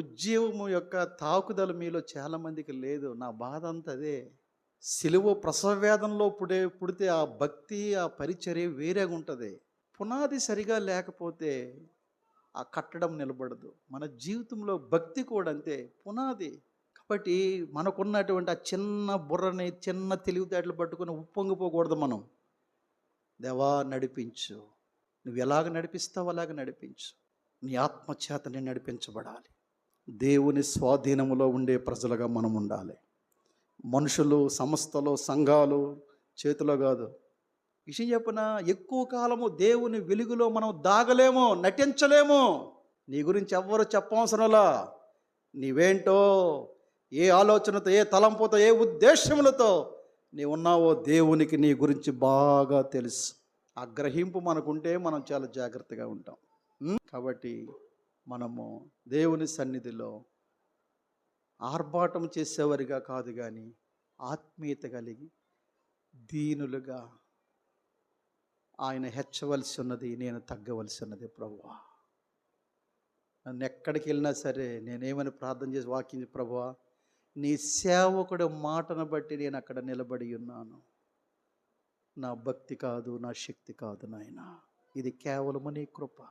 ఉద్యమం యొక్క తాకుదల మీలో చాలామందికి లేదు. నా బాధ అంతా అదే. సిలువ ప్రసవ వేదనలో పుడితే ఆ భక్తి, ఆ పరిచర్య వేరేగా ఉంటది. పునాది సరిగా లేకపోతే ఆ కట్టడం నిలబడదు. మన జీవితంలో భక్తి కూడా అంతే పునాది. కాబట్టి మనకున్నటువంటి ఆ చిన్న బుర్రని, చిన్న తెలివితేటలు పట్టుకొని ఉప్పొంగిపోకూడదు మనం. దేవా నడిపించు. నువ్వు ఎలాగ నడిపిస్తావో అలాగ నడిపించు. నీ ఆత్మ చేత నేను నడిపించబడాలి. దేవుని స్వాధీనములో ఉండే ప్రజలుగా మనం ఉండాలి. మనుషులు, సంస్థలు, సంఘాలు చేతిలో కాదు. విషయం చెప్పనా, ఎక్కువ కాలము దేవుని వెలుగులో మనం దాగలేము, నటించలేము. నీ గురించి ఎవ్వరు చెప్పవసరంలా. నీవేంటో, ఏ ఆలోచనతో, ఏ తలంపుతో, ఏ ఉద్దేశములతో నీ ఉన్నావో దేవునికి నీ గురించి బాగా తెలుసు. ఆ గ్రహింపు మనకుంటే మనం చాలా జాగ్రత్తగా ఉంటాం. కాబట్టి మనము దేవుని సన్నిధిలో ఆర్భాటం చేసేవారిగా కాదు కానీ ఆత్మీయత కలిగి దీనులుగా, ఆయన హెచ్చవలసి ఉన్నది, నేను తగ్గవలసి ఉన్నది. ప్రభువా నన్ను ఎక్కడికి వెళ్ళినా సరే నేనేమని ప్రార్థన చేసి వాక్యం, ప్రభువా నీ సేవకుడి మాటను బట్టి నేను అక్కడ నిలబడి ఉన్నాను. నా భక్తి కాదు, నా శక్తి కాదు నాయనా, ఇది కేవలము నీ కృప.